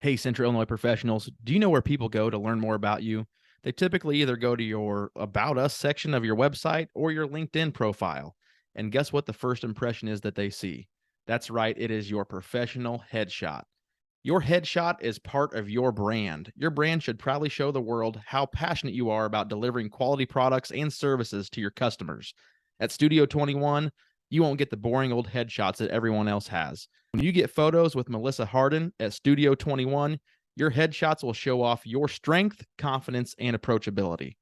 Hey, Central Illinois professionals, do you know where people go to learn more about you? They typically either go to your About Us section of your website or your LinkedIn profile. And guess what the first impression is that they see? That's right, it is your professional headshot. Your headshot is part of your brand. Your brand should proudly show the world how passionate you are about delivering quality products and services to your customers. At Studio 21, you won't get the boring old headshots that everyone else has. When you get photos with Melissa Hardin at Studio 21, your headshots will show off your strength, confidence, and approachability.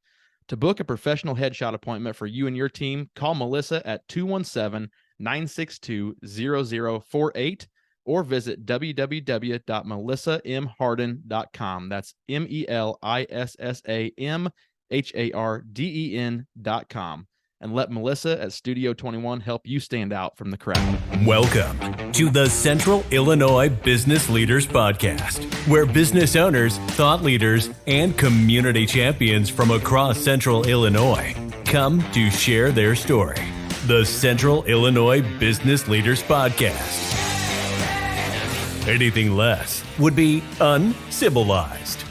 To book a professional headshot appointment for you and your team, call Melissa at 217-962-0048 or visit www.melissamharden.com. That's MELISSAMHARDEN.com. And let Melissa at Studio 21 help you stand out from the crowd. Welcome to the Central Illinois Business Leaders Podcast, where business owners, thought leaders, and community champions from across Central Illinois come to share their story. The Central Illinois Business Leaders Podcast. Anything less would be uncivilized.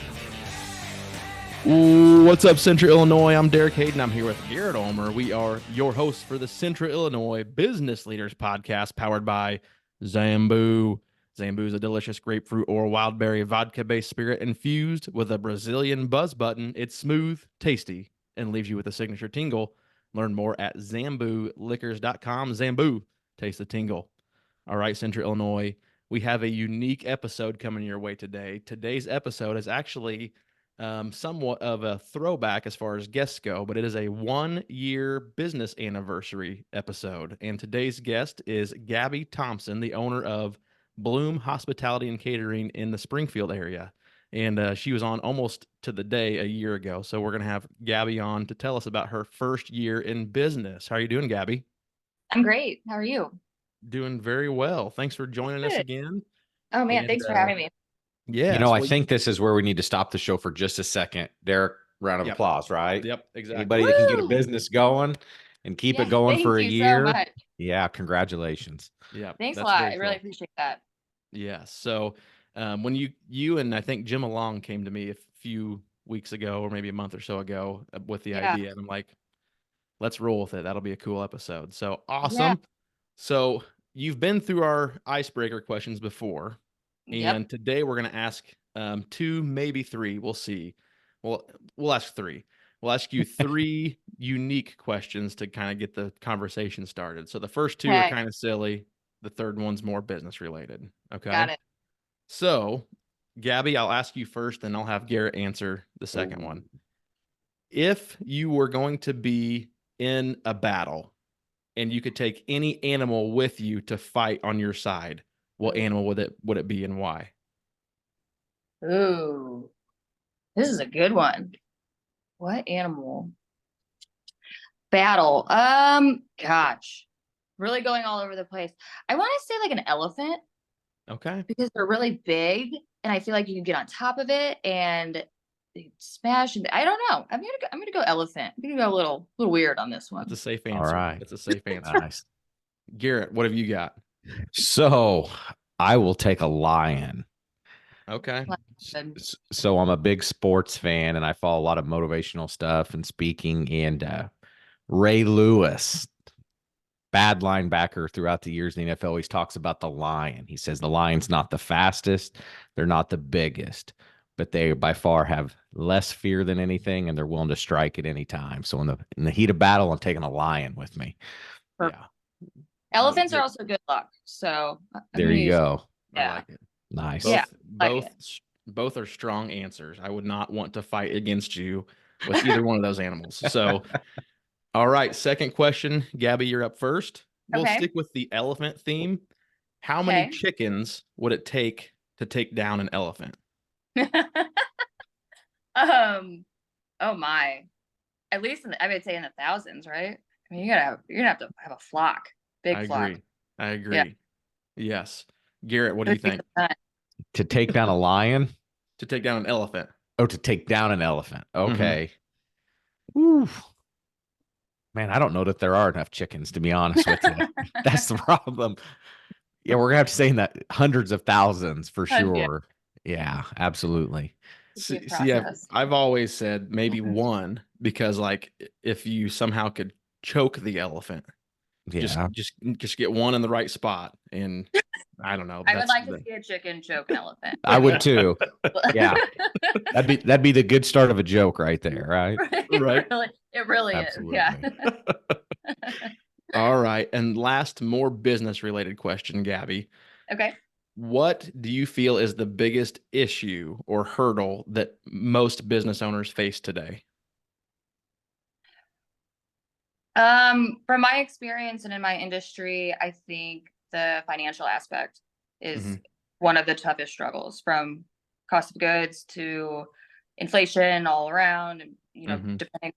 What's up, Central Illinois? I'm Derek Hayden. I'm here with Garrett Ulmer. We are your hosts for the Central Illinois Business Leaders Podcast, powered by Zambu. Zambu is a delicious grapefruit or wildberry vodka-based spirit infused with a Brazilian buzz button. It's smooth, tasty, and leaves you with a signature tingle. Learn more at ZambuLiquors.com. Zambu, taste the tingle. All right, Central Illinois, we have a unique episode coming your way today. Today's episode is actually somewhat of a throwback as far as guests go, but it is a 1-year business anniversary episode. And today's guest is Gabi Thompson, the owner of Bloom Hospitality and Catering in the Springfield area. And she was on almost to the day a year ago. So we're going to have Gabi on to tell us about her first year in business. How are you doing, Gabi? I'm great. How are you? Doing very well. Thanks for joining us again. Oh man, thanks for having me. Yeah. I think this is where we need to stop the show for just a second. Derek, round of applause, right? Yep, exactly. Anybody that can get a business going and keep it going for a year. So much. Yeah, congratulations. Yeah. Thanks a lot. I really appreciate that. Yeah. So when you and I think Jim Along came to me a few weeks ago or maybe a month or so ago with the idea, and I'm like, let's roll with it. That'll be a cool episode. So awesome. Yeah. So you've been through our icebreaker questions before. And today we're going to ask 2, maybe 3. We'll see. We'll ask 3. We'll ask you 3 unique questions to kind of get the conversation started. So the first 2 are kind of silly. The third one's more business related. Okay. Got it. So, Gabi, I'll ask you first, and I'll have Garrett answer the second one. If you were going to be in a battle and you could take any animal with you to fight on your side, what animal would it be and why? Ooh, this is a good one. What animal? Battle. Gosh, really going all over the place. I want to say like an elephant. Okay. Because they're really big, and I feel like you can get on top of it and they smash. I don't know. I'm gonna go elephant. I'm gonna go a little weird on this one. That's a safe answer. All right. That's a safe answer. Nice. Garrett, what have you got? So I will take a lion. Okay. So I'm a big sports fan and I follow a lot of motivational stuff and speaking, and Ray Lewis, bad linebacker throughout the years in the NFL, always talks about the lion. He says the lion's not the fastest. They're not the biggest, but they by far have less fear than anything, and they're willing to strike at any time. So in the heat of battle, I'm taking a lion with me. Perfect. Yeah. Elephants are also good luck. So there you go. Yeah. I like it. Nice. Both are strong answers. I would not want to fight against you with either one of those animals. So, all right. Second question, Gabi, you're up first. We'll stick with the elephant theme. How many chickens would it take to take down an elephant? Oh my. At least I would say in the thousands, right? I mean, you're gonna have to have a flock. Big flock. I agree. Yeah. Yes. Garrett, what do you think? To take down a lion? To take down an elephant. Oh, to take down an elephant. Okay. Mm-hmm. Man, I don't know that there are enough chickens, to be honest with you. That's the problem. Yeah, we're going to have to say in that hundreds of thousands for sure. Yeah, absolutely. It'd be a See, process. I've always said maybe one, because like if you somehow could choke the elephant, just Yeah. just just get one in the right spot, and I don't know. I would That's like to see a chicken choke an elephant. I would too. Yeah. That'd be the good start of a joke right there, right? right. It really is. Yeah. Absolutely. All right. And last, more business related question, Gabby. Okay. What do you feel is the biggest issue or hurdle that most business owners face today? From my experience and in my industry, I think the financial aspect is Mhm. one of the toughest struggles, from cost of goods to inflation all around. And, Mhm. depending,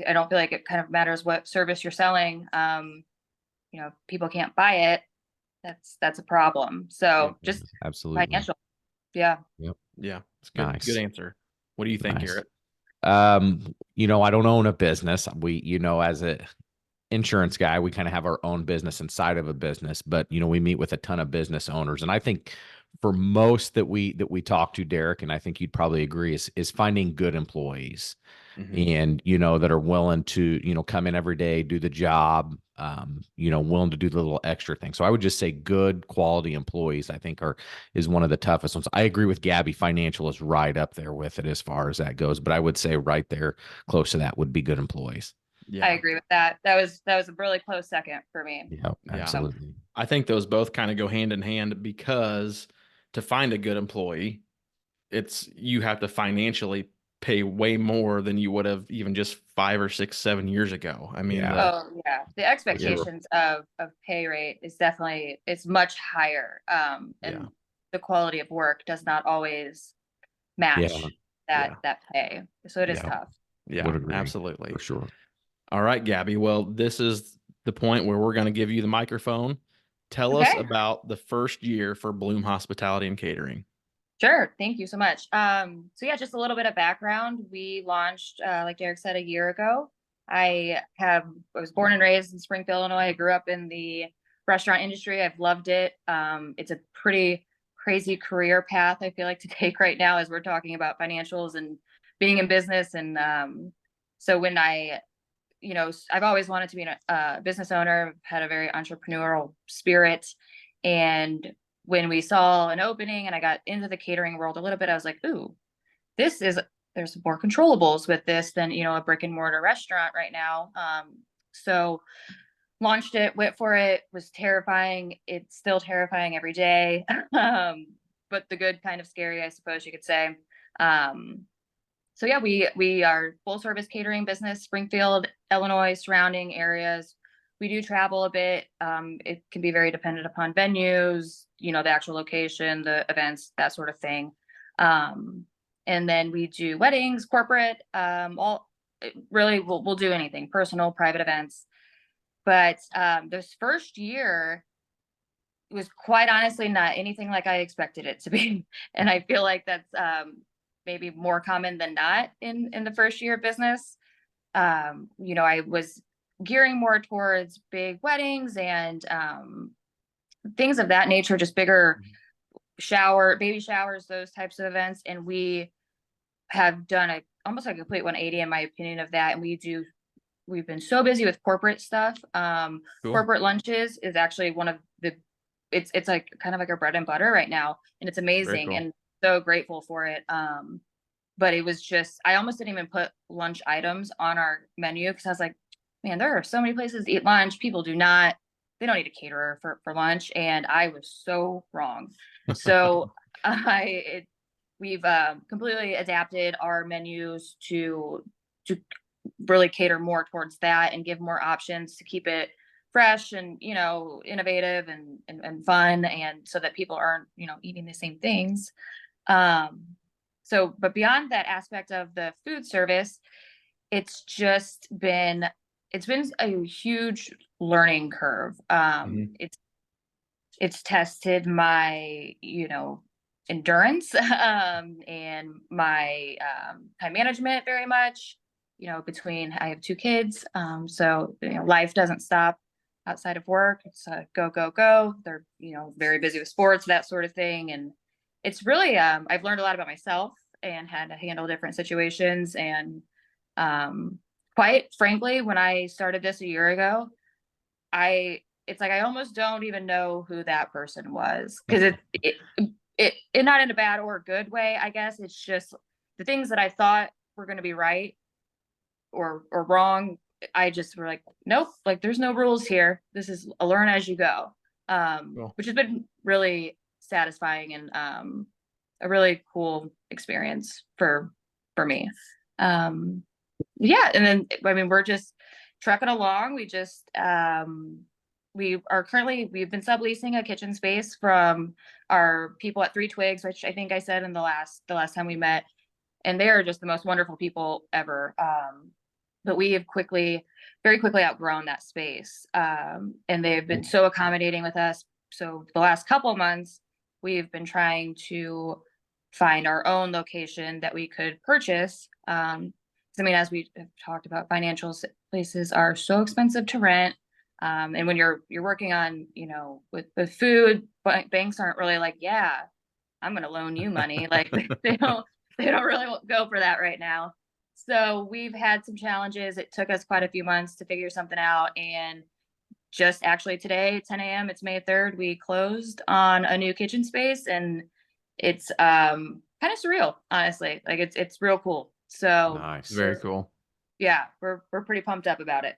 I don't feel like it kind of matters what service you're selling. People can't buy it. That's a problem. Yeah. So just Absolutely. financial. Yeah. Yep. Yeah. It's good. Good Nice. answer. What do you think, Nice. Garrett? I don't own a business. As a insurance guy, we kind of have our own business inside of a business, but we meet with a ton of business owners. And I think for most that we talk to, Derek, and I think you'd probably agree, is finding good employees Mhm. and that are willing to come in every day, do the job, willing to do the little extra thing. So I would just say good quality employees, I think, is one of the toughest ones. I agree with Gabby. Financial is right up there with it as far as that goes, but I would say right there close to that would be good employees. I Yeah. agree with that. That was a really close second for me. Yeah, Yeah. absolutely. I think those both kind of go hand in hand, because to find a good employee, you have to financially pay way more than you would have even just 5 or 6, 7 years ago. I mean, Yeah. Oh yeah, the For sure. expectations of pay rate is definitely, it's much higher. Yeah. And the quality of work does not always match Yeah. that Yeah. that pay. So it is Yeah. tough. Yeah, Would agree absolutely. for sure. All right, Gabby. Well, this is the point where we're going to give you the microphone. Tell us Okay. about the first year for Bloom Hospitality and Catering. Sure. Thank you so much. So yeah, just a little bit of background. We launched, like Derek said, a year ago. I was born and raised in Springfield, Illinois. I grew up in the restaurant industry. I've loved it. It's a pretty crazy career path, I feel like, to take right now, as we're talking about financials and being in business. And so when I've always wanted to be a business owner, had a very entrepreneurial spirit. And when we saw an opening and I got into the catering world a little bit, I was like, ooh, there's more controllables with this than, a brick and mortar restaurant right now. So launched it, went for it, was terrifying. It's still terrifying every day. But the good kind of scary, I suppose you could say. So yeah, we are full service catering business, Springfield, Illinois, surrounding areas. We do travel a bit. It can be very dependent upon venues, the actual location, the events, that sort of thing. And then we do weddings, corporate, really we'll do anything, personal, private events. But this first year was quite honestly not anything like I expected it to be. And I feel like that's maybe more common than not in the first year of business. I was gearing more towards big weddings and things of that nature, just bigger baby showers, those types of events. And we have done almost like a complete 180 in my opinion of that. And we've been so busy with corporate stuff. Cool. Corporate lunches is actually one of it's like kind of like our bread and butter right now. And it's amazing. Cool. And so grateful for it. But it was just, I almost didn't even put lunch items on our menu, because I was like, man, there are so many places to eat lunch. People they don't need a caterer for lunch. And I was so wrong. So we've completely adapted our menus to really cater more towards that and give more options to keep it fresh and, innovative and fun. And so that people aren't, eating the same things. But beyond that aspect of the food service, it's been a huge learning curve. It's tested my, endurance, and my, time management very much, between, I have 2 kids. So, life doesn't stop outside of work. It's go, go, go. They're, very busy with sports, that sort of thing. And it's really, I've learned a lot about myself and had to handle different situations. And quite frankly, when I started this a year ago, it's like I almost don't even know who that person was, because it not in a bad or good way, I guess. It's just the things that I thought were going to be right or wrong. I just were like, nope, like there's no rules here. This is a learn as you go, Cool. which has been really satisfying and a really cool experience for me. Yeah, and then I mean we're just trucking along. We've been subleasing a kitchen space from our people at Three Twigs, which I think I said in the last time we met, and they are just the most wonderful people ever. But we have very quickly outgrown that space, and they've been so accommodating with us. So the last couple of months, we've been trying to find our own location that we could purchase. I mean, as we have talked about, financial places are so expensive to rent. And when you're working on, with food, banks aren't really like, yeah, I'm going to loan you money. Like they don't really go for that right now. So we've had some challenges. It took us quite a few months to figure something out. And just actually today, 10 a.m., it's May 3rd, we closed on a new kitchen space, and it's kind of surreal, honestly. Like it's real cool. So Nice. Very cool. yeah, we're pretty pumped up about it.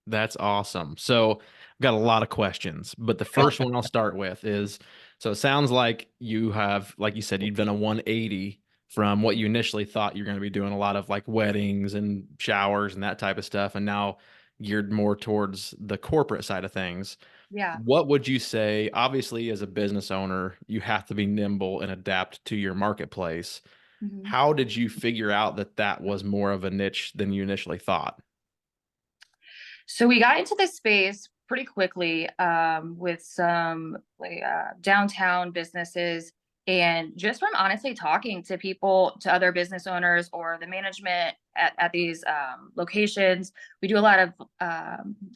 That's awesome. So I've got a lot of questions, but the first one I'll start with is, so it sounds like you have, like you said, you've done a 180 from what you initially thought you're going to be doing, a lot of like weddings and showers and that type of stuff, and now geared more towards the corporate side of things. Yeah. What would you say? Obviously, as a business owner, you have to be nimble and adapt to your marketplace. Mhm. How did you figure out that was more of a niche than you initially thought? So we got into this space pretty quickly, with some downtown businesses, and just from honestly talking to people, to other business owners or the management at these locations. We do a lot of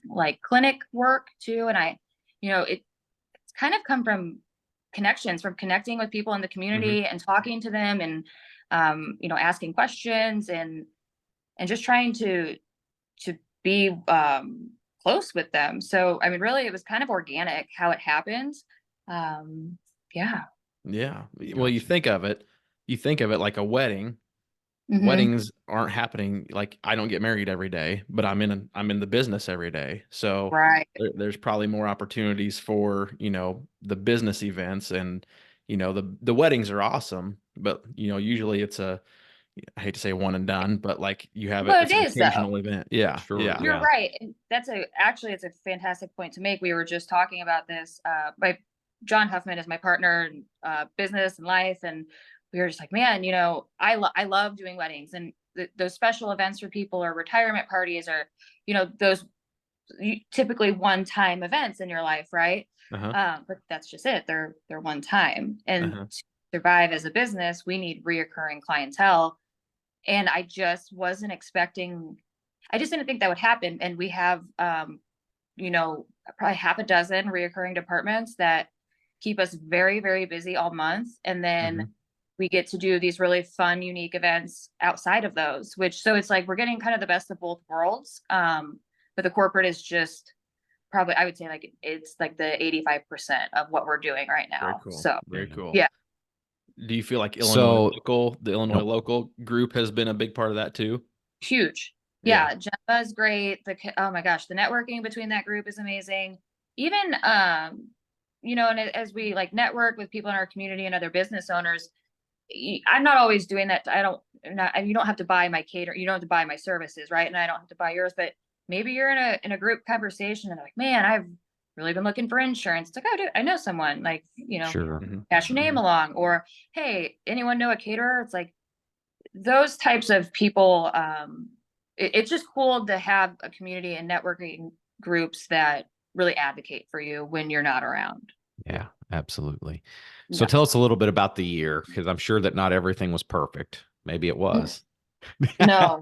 like clinic work too, and it's kind of come from connections, from connecting with people in the community and talking to them, and asking questions, and just trying to be close with them. So I mean, really, it was kind of organic how it happened. Yeah. Yeah. Well, you think of it like a wedding. Mhm. Weddings aren't happening. Like, I don't get married every day, but I'm in the business every day. So Right. there's probably more opportunities for, the business events, and, the weddings are awesome, but, usually I hate to say one and done, but like you have But it's it an is though. occasional event. Yeah. Sure. Yeah. You're Yeah. right. And actually it's a fantastic point to make. We were just talking about this. John Huffman is my partner in business and life, and we were just like, man, I love doing weddings, and those special events for people, or retirement parties, or those typically one-time events in your life, right? Uh-huh. But that's just it. They're one time, and Uh-huh. to survive as a business, we need reoccurring clientele. And I just wasn't expecting, I just didn't think that would happen. And we have, probably half a dozen reoccurring departments that keep us very, very busy all month. And then we get to do these really fun, unique events outside of those, so it's like we're getting kind of the best of both worlds. But the corporate is just probably, I would say, like it's like the 85% of what we're doing right Very now. cool. So Very cool. yeah. Do you feel like the So- Illinois local group has been a big part of that too? Huge. Yeah, Gemma is great. Oh my gosh, the networking between that group is amazing. Even and as we like network with people in our community and other business owners, I'm not always doing that. You don't have to buy my you don't have to buy my services, right? And I don't have to buy yours, but maybe you're in a group conversation and they're like, man, I've really been looking for insurance. It's like, oh, dude, I know someone, like, Sure. pass your name along, or, hey, anyone know a caterer? It's like those types of people. It's just cool to have a community and networking groups that really advocate for you when you're not around. Yeah, absolutely. So Yeah. tell us a little bit about the year, because I'm sure that not everything was perfect. Maybe it was. No.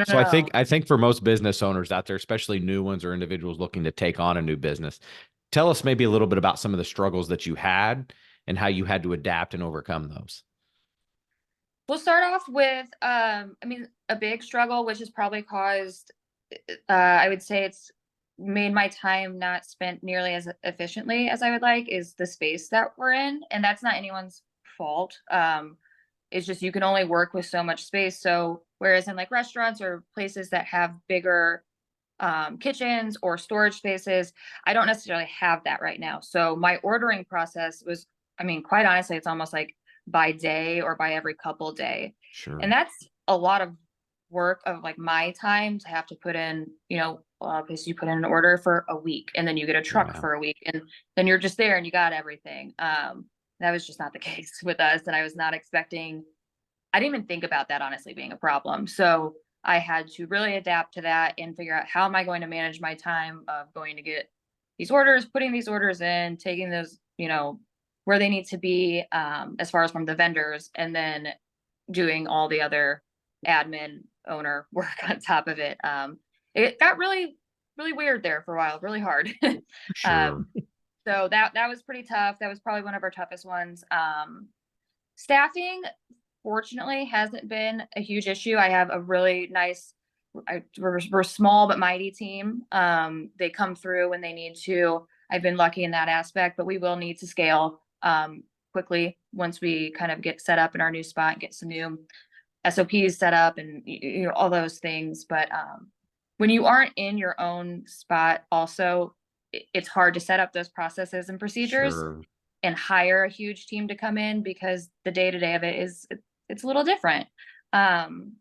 So I think for most business owners out there, especially new ones or individuals looking to take on a new business, tell us maybe a little bit about some of the struggles that you had, and how you had to adapt and overcome those? We'll start off with, I mean, a big struggle, which has probably caused, I would say it's made my time not spent nearly as efficiently as I would like, is the space that we're in. And that's not anyone's fault. It's just you can only work with so much space. So whereas in like restaurants or places that have bigger kitchens or storage spaces, I don't necessarily have that right now. So my ordering process was, I mean, quite honestly, it's almost like by day or by every couple day. Sure. And that's a lot of work of like my time to have to put in, because you put in an order for a week and then you get a truck Yeah. for a week and then you're just there and you got everything. That was just not the case with us. And I was not expecting, I didn't even think about that honestly being a problem. So I had to really adapt to that and figure out how am I going to manage my time of going to get these orders, putting these orders in, taking those, where they need to be, as far as from the vendors, and then doing all the other admin owner work on top of it. It got really, really weird there for a while, really hard. Sure. So that was pretty tough. That was probably one of our toughest ones. Staffing, fortunately, hasn't been a huge issue. I have a really nice, we're small but mighty team. They come through when they need to. I've been lucky in that aspect, but we will need to scale quickly once we kind of get set up in our new spot, get some new SOPs set up and all those things. But when you aren't in your own spot, also, it's hard to set up those processes and procedures. Sure. And hire a huge team to come in because the day-to-day of it it's a little different. And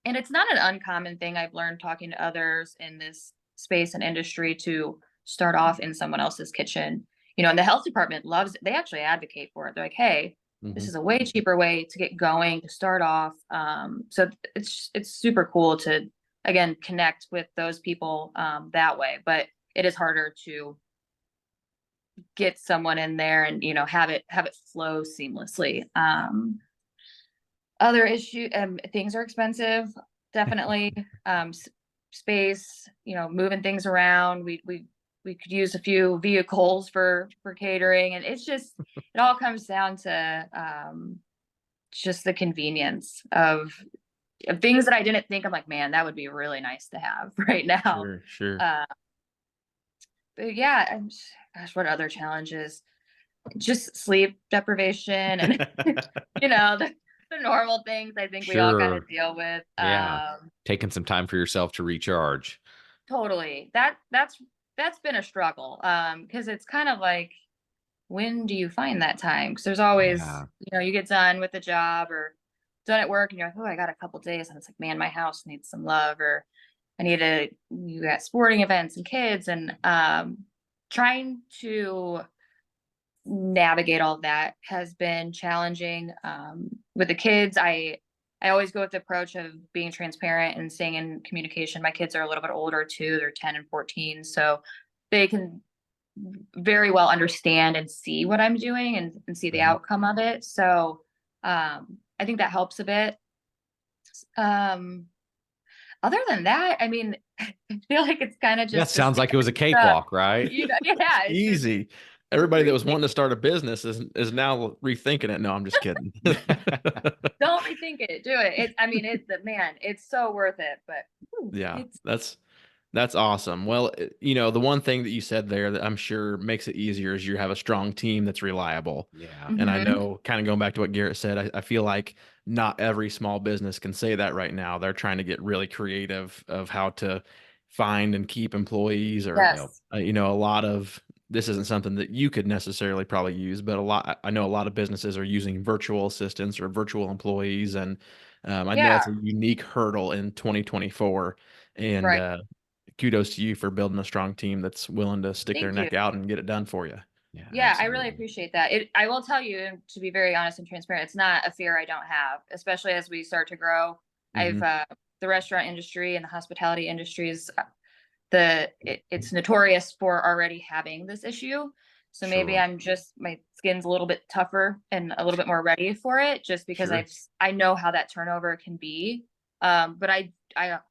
it's not an uncommon thing I've learned talking to others in this space and industry to start off in someone else's kitchen. And the health department loves it. They actually advocate for it. They're like, hey, this is a way cheaper way to get going, to start off. So it's super cool to, again, connect with those people that way. But it is harder to get someone in there and have it flow seamlessly. Other issue, things are expensive, definitely. Space, moving things around. We could use a few vehicles for catering, and it's just it all comes down to just the convenience of things that I didn't think. I'm like, man, that would be really nice to have right now. Sure. But yeah, gosh, what other challenges? Just sleep deprivation and the normal things I think we all got to Sure. deal with. Yeah. Taking some time for yourself to recharge. Totally. That's been a struggle. Because it's kind of like, when do you find that time? Because there's always, Yeah. you get done with the job or done at work and you're like, oh, I got a couple days, and it's like, man, my house needs some love, or you got sporting events and kids, and trying to navigate all that has been challenging. With the kids, I always go with the approach of being transparent and staying in communication. My kids are a little bit older too. They're 10 and 14. So they can very well understand and see what I'm doing and see the outcome of it. So I think that helps a bit. Other than that, I mean, I feel like it's kind of just. That sounds like it was a cakewalk, right? Yeah, it's Easy. Everybody that was wanting to start a business is now rethinking it. No, I'm just kidding. Don't rethink it. Do it. It's so worth it. But yeah, that's awesome. Well, the one thing that you said there that I'm sure makes it easier is you have a strong team that's reliable. Yeah. And I know, kind of going back to what Garrett said, I feel like not every small business can say that right now. They're trying to get really creative of how to find and keep employees, or yes. a lot of, this isn't something that you could necessarily probably use, but I know a lot of businesses are using virtual assistants or virtual employees. And I know that's a unique hurdle in 2024. And Right. Kudos to you for building a strong team that's willing to stick their neck out and get it done for you. Yeah, I really appreciate that. I will tell you, and to be very honest and transparent, it's not a fear I don't have, especially as we start to grow. I've the restaurant industry and the hospitality industry is it's notorious for already having this issue. So maybe I'm just, my skin's a little bit tougher and a little bit more ready for it, just because I know how that turnover can be. But I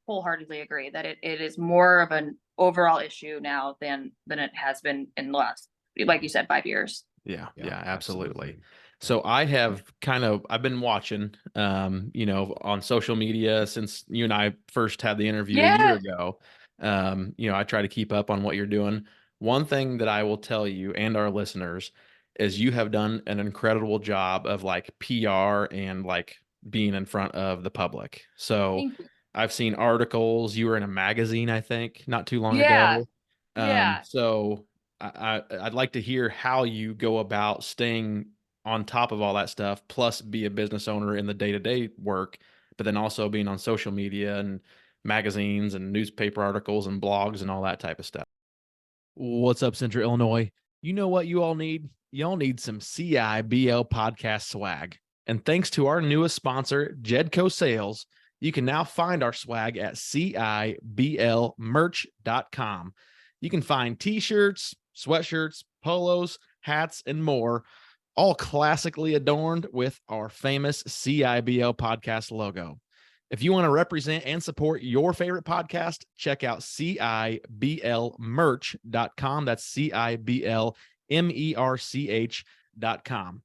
wholeheartedly agree that it is more of an overall issue now than it has been in the last, like you said, 5 years. Yeah, Yeah, absolutely. So I've been watching, on social media since you and I first had the interview a year Yeah. ago. I try to keep up on what you're doing. One thing that I will tell you and our listeners is you have done an incredible job of like PR and like being in front of the public. So Thank you. I've seen articles. You were in a magazine, I think, not too long Yeah. ago. Yeah. So I'd like to hear how you go about staying on top of all that stuff, plus be a business owner in the day-to-day work, but then also being on social media and magazines and newspaper articles and blogs and all that type of stuff. What's up, Central Illinois? You know what you all need? Y'all need some CIBL podcast swag. And thanks to our newest sponsor, Jedco Sales, you can now find our swag at CIBLmerch.com. You can find t-shirts, sweatshirts, polos, hats, and more, all classically adorned with our famous CIBL podcast logo. If you want to represent and support your favorite podcast, check out CIBLmerch.com. That's CIBLmerch.com.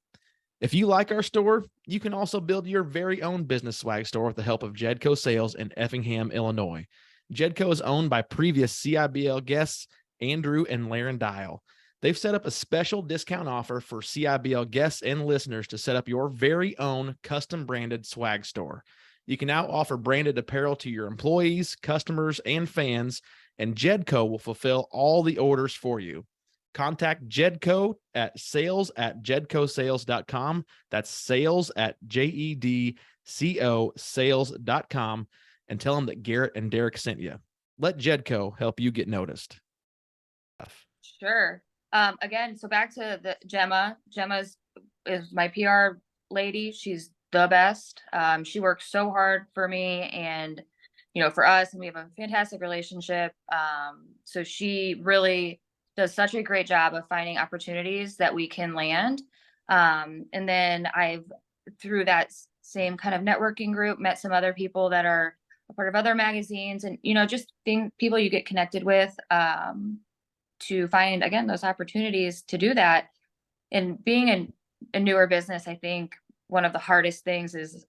If you like our store, you can also build your very own business swag store with the help of Jedco Sales in Effingham, Illinois. Jedco is owned by previous CIBL guests, Andrew and Laren Dial. They've set up a special discount offer for CIBL guests and listeners to set up your very own custom branded swag store. You can now offer branded apparel to your employees, customers, and fans, and Jedco will fulfill all the orders for you. Contact Jedco at sales@jedcosales.com. That's sales@JEDCO sales.com, and tell them that Garrett and Derek sent you. Let Jedco help you get noticed. Sure. Again, so back to the Gemma. Is my PR lady. She's the best. She works so hard for me and, for us, and we have a fantastic relationship. So she really does such a great job of finding opportunities that we can land. And then through that same kind of networking group, met some other people that are a part of other magazines and, just people you get connected with, to find, again, those opportunities to do that. And being a newer business, I think one of the hardest things is,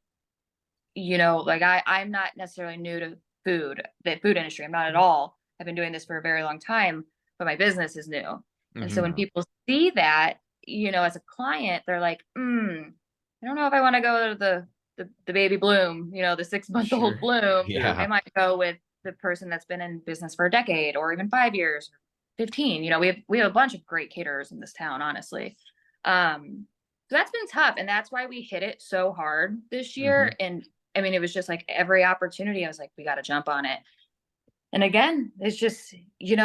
I'm not necessarily new to the food industry. I'm not at all. I've been doing this for a very long time, but my business is new. And so when people see that, as a client, they're like, I don't know if I want to go to the baby Bloom, the 6-month-old Bloom. Yeah. I might go with the person that's been in business for a decade or even 5 years, 15. We have a bunch of great caterers in this town, honestly. So that's been tough. And that's why we hit it so hard this year. And I mean, it was just like every opportunity, I was like, we got to jump on it. And again, it's just, you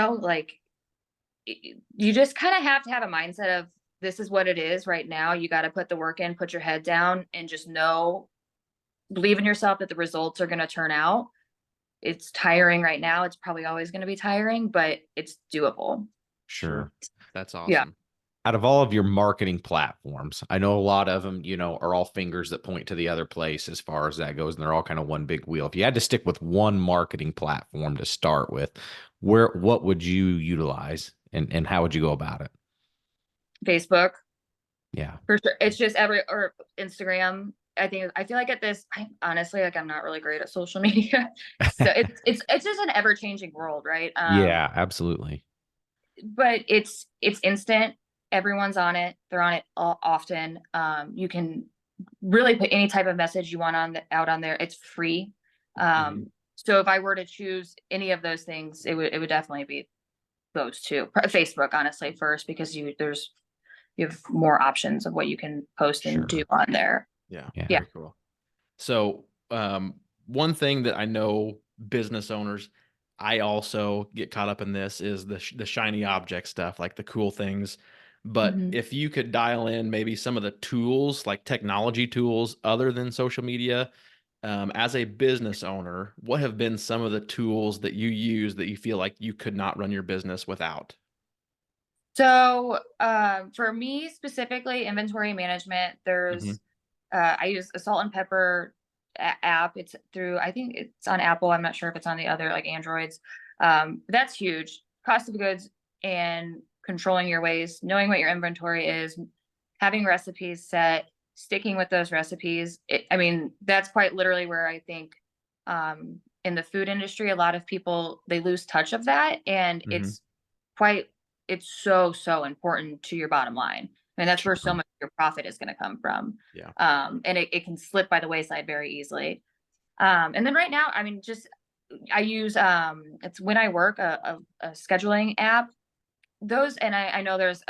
just kind of have to have a mindset of this is what it is right now. You got to put the work in, put your head down and just believe in yourself that the results are going to turn out. It's tiring right now. It's probably always going to be tiring, but it's doable. Sure. That's awesome. Yeah. Out of all of your marketing platforms, I know a lot of them, are all fingers that point to the other place as far as that goes, and they're all kind of one big wheel. If you had to stick with one marketing platform to start with, what would you utilize and how would you go about it? Facebook. Yeah. For sure. It's just or Instagram. I feel like at this, honestly, I'm not really great at social media. So it's just an ever-changing world, right? Yeah, absolutely. But it's instant. Everyone's on it. They're on it often. You can really put any type of message you want out on there. It's free. So if I were to choose any of those things, it would definitely be those two. Facebook, honestly, first, because you have more options of what you can post and do on there. Yeah. Yeah. Very cool. So, one thing that I know business owners, I also get caught up in this is the shiny object stuff, like the cool things. But if you could dial in maybe some of the tools, like technology tools other than social media, as a business owner, what have been some of the tools that you use that you feel like you could not run your business without? So, for me specifically, inventory management, there's, I use a salt and pepper app. It's I think it's on Apple. I'm not sure if it's on the other like Androids. That's huge. Cost of goods and controlling your waste, knowing what your inventory is, having recipes set, sticking with those recipes. That's quite literally where I think in the food industry, a lot of people, they lose touch of that. And it's so important to your bottom line. I mean, that's where so much of your profit is going to come from. Yeah. And it can slip by the wayside very easily. And then right now, I use, it's When I Work, a scheduling app. Those, and I know there's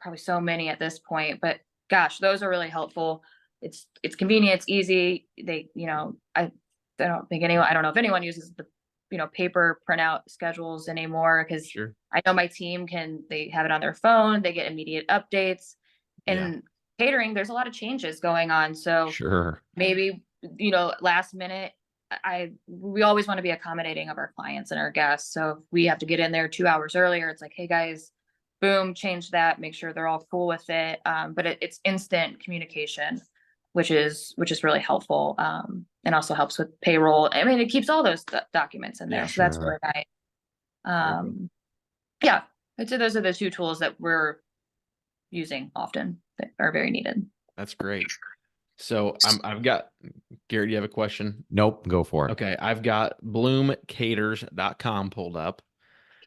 probably so many at this point, but gosh, those are really helpful. It's convenient, it's easy. I don't know if anyone uses the, paper printout schedules anymore, because I know my team they have it on their phone, they get immediate updates. And catering, there's a lot of changes going on. So maybe, last minute, we always want to be accommodating of our clients and our guests. So if we have to get in there 2 hours earlier, it's like, hey guys, boom, change that, make sure they're all cool with it. But it's instant communication, which is really helpful. And also helps with payroll. I mean, it keeps all those documents in there. Yeah, so that's where I'd say those are the two tools that we're using often that are very needed. That's great. So I've got, Garrett, do you have a question? Nope, go for it. Okay. I've got bloomcaters.com pulled up.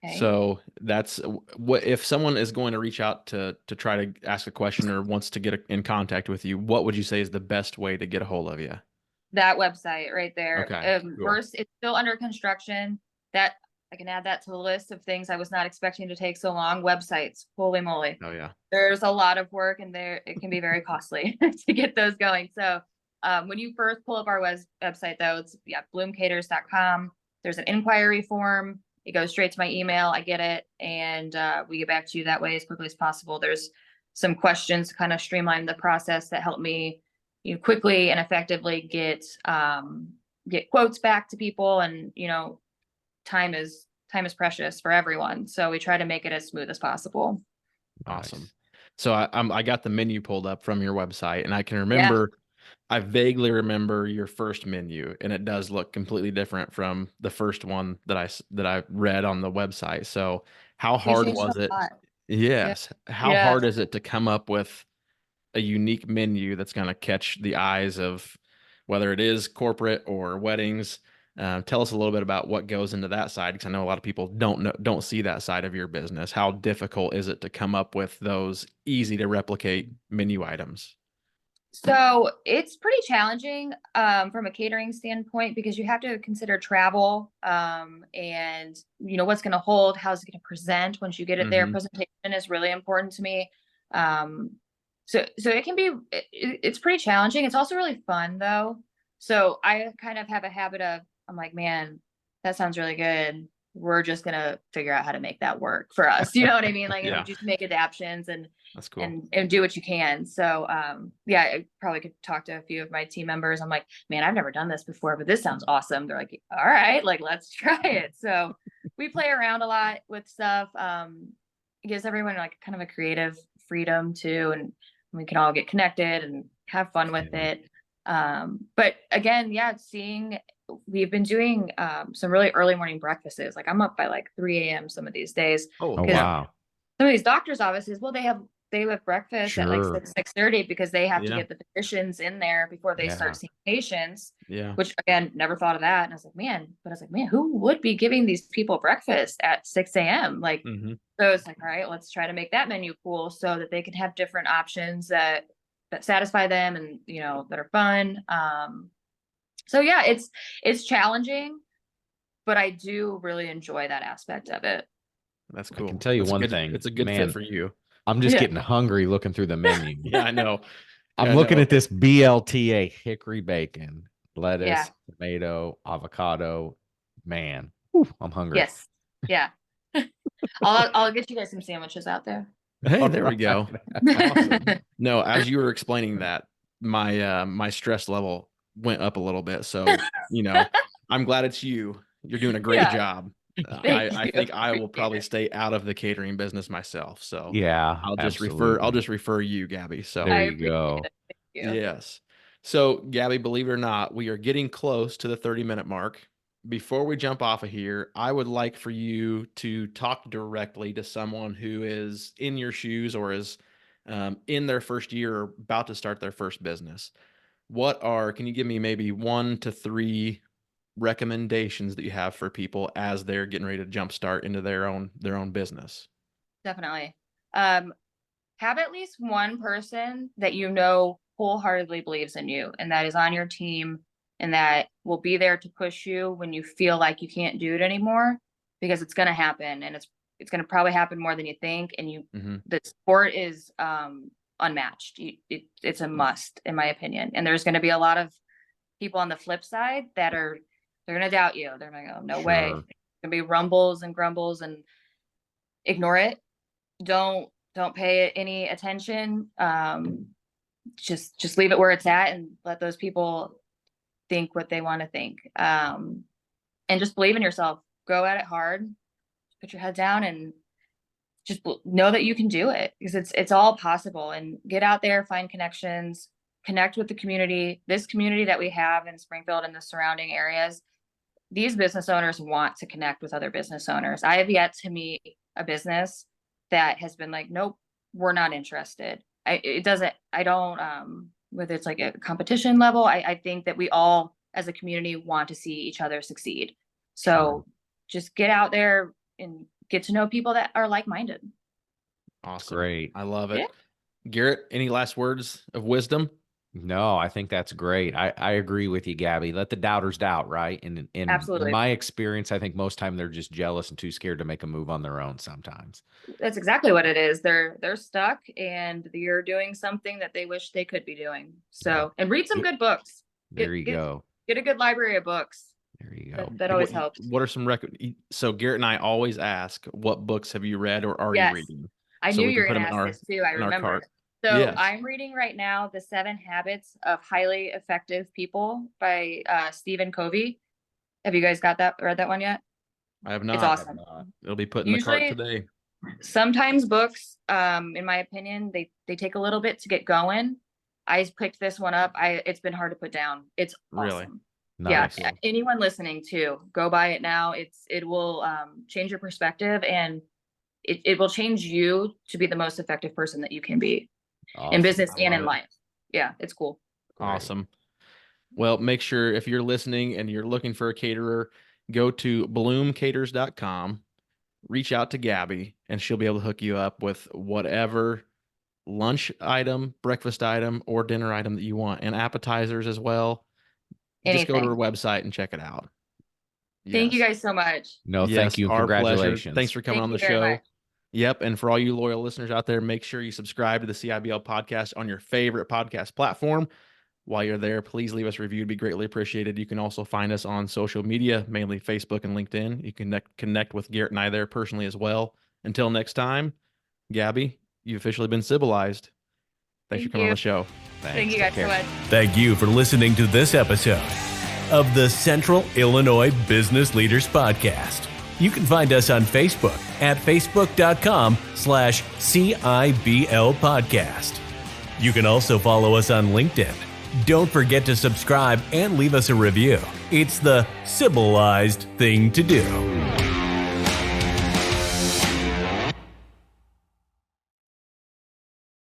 Okay. So that's what, if someone is going to reach out to try to ask a question or wants to get in contact with you, what would you say is the best way to get a hold of you? That website right there. Okay, cool. First, it's still under construction. That I can add that to the list of things I was not expecting to take so long. Websites, holy moly. Oh yeah. There's a lot of work, and it can be very costly to get those going. So when you first pull up our website, though, it's bloomcaters.com. There's an inquiry form. It goes straight to my email. I get it, and we get back to you that way as quickly as possible. There's some questions to kind of streamline the process that help me quickly and effectively get quotes back to people. And time is precious for everyone, so we try to make it as smooth as possible. Awesome. Nice. So I got the menu pulled up from your website, and I can remember, I vaguely remember your first menu, and it does look completely different from the first one that I read on the website. So how hard was it? Yes. How hard is it to come up with a unique menu that's going to catch the eyes of whether it is corporate or weddings? Tell us a little bit about what goes into that side, because I know a lot of people don't see that side of your business. How difficult is it to come up with those easy to replicate menu items? So it's pretty challenging from a catering standpoint, because you have to consider travel and what's going to hold, how's it going to present once you get it there. Presentation is really important to me. So it can be, it's pretty challenging. It's also really fun though. So I kind of have a habit of, I'm like, man, that sounds really good. We're just going to figure out how to make that work for us. You know what I mean? Like, just make adaptions and that's cool. And do what you can. So, I probably could talk to a few of my team members. I'm like, man, I've never done this before, but this sounds awesome. They're like, all right, like, let's try it. So we play around a lot with stuff. It gives everyone like kind of a creative freedom too. And we can all get connected and have fun with it. But again, we've been doing some really early morning breakfasts. Like I'm up by like 3 a.m. some of these days. Oh wow. Some of these doctors' offices, well, they have breakfast at like 6:30 because they have to get the physicians in there before they start seeing patients. Yeah. Which again, never thought of that. And I was like, man, who would be giving these people breakfast at 6 a.m.? Like, so it's like, all right, let's try to make that menu cool so that they can have different options that satisfy them and that are fun. So yeah, it's challenging, but I do really enjoy that aspect of it. That's cool. I can tell you one thing. It's a good fit for you. I'm just getting hungry looking through the menu. Yeah, I know. I'm looking at this BLTA hickory bacon, lettuce, tomato, avocado. Man, I'm hungry. Yes. Yeah. I'll get you guys some sandwiches out there. Hey, there we go. Awesome. No, as you were explaining that, my stress level went up a little bit. So, I'm glad it's you. You're doing a great job. I think I will probably stay out of the catering business myself. So I'll just refer you, Gabi. So there you go. Thank you. Yes. So Gabi, believe it or not, we are getting close to the 30-minute mark. Before we jump off of here, I would like for you to talk directly to someone who is in your shoes or is in their first year or about to start their first business, can you give me maybe 1 to 3 recommendations that you have for people as they're getting ready to jumpstart into their own business? Definitely. Have at least one person that you know wholeheartely believes in you and that is on your team and that will be there to push you when you feel like you can't do it anymore, because it's going to happen, and it's going to probably happen more than you think. And the sport is unmatched. It's a must, in my opinion. And there's going to be a lot of people on the flip side that they're going to doubt you. They're going to go, no way. There's going to be rumbles and grumbles, and ignore it. Don't pay it any attention. Just leave it where it's at and let those people think what they want to think. And just believe in yourself. Go at it hard. Put your head down and just know that you can do it, because it's all possible. And get out there, find connections, connect with the community. This community that we have in Springfield and the surrounding areas, these business owners want to connect with other business owners. I have yet to meet a business that has been like, nope, we're not interested. Whether it's like a competition level, I think that we all as a community want to see each other succeed. So just get out there and get to know people that are like-minded. Awesome. Great. I love it. Yeah. Garrett, any last words of wisdom? No, I think that's great. I agree with you, Gabi. Let the doubters doubt, right? And Absolutely. In my experience, I think most time they're just jealous and too scared to make a move on their own sometimes. That's exactly what it is. They're stuck, and you're doing something that they wish they could be doing. So, and read some good books. There you go. Get a good library of books. There you go. That always helps. What are some So Garrett and I always ask, what books have you read or are you reading? I knew you were going to ask this too. I remember. So yes. I'm reading right now The 7 Habits of Highly Effective People by Stephen Covey. Have you guys read that one yet? I have not. It's awesome. It'll be put in the cart today. Sometimes books, in my opinion, they take a little bit to get going. I picked this one up. It's been hard to put down. It's awesome. Really? Nice. Yeah. Anyone listening too, go buy it now. It will change your perspective, and it will change you to be the most effective person that you can be. Awesome. In business and in life. Yeah, it's cool. Awesome. Well, make sure if you're listening and you're looking for a caterer, go to bloomcaters.com, reach out to Gabi, and she'll be able to hook you up with whatever lunch item, breakfast item, or dinner item that you want, and appetizers as well. Anything. Just go to her website and check it out. Thank you guys so much. No, thank you. Congratulations. Pleasure. Thanks for coming on the show. Yep. And for all you loyal listeners out there, make sure you subscribe to the CIBL podcast on your favorite podcast platform. While you're there, please leave us a review. It'd be greatly appreciated. You can also find us on social media, mainly Facebook and LinkedIn. You can connect with Garrett and I there personally as well. Until next time, Gabi, you've officially been civilized. Thanks for coming on the show. Thank you guys so much. Thank you for listening to this episode of the Central Illinois Business Leaders Podcast. You can find us on Facebook at facebook.com/CIBL Podcast. You can also follow us on LinkedIn. Don't forget to subscribe and leave us a review. It's the civilized thing to do.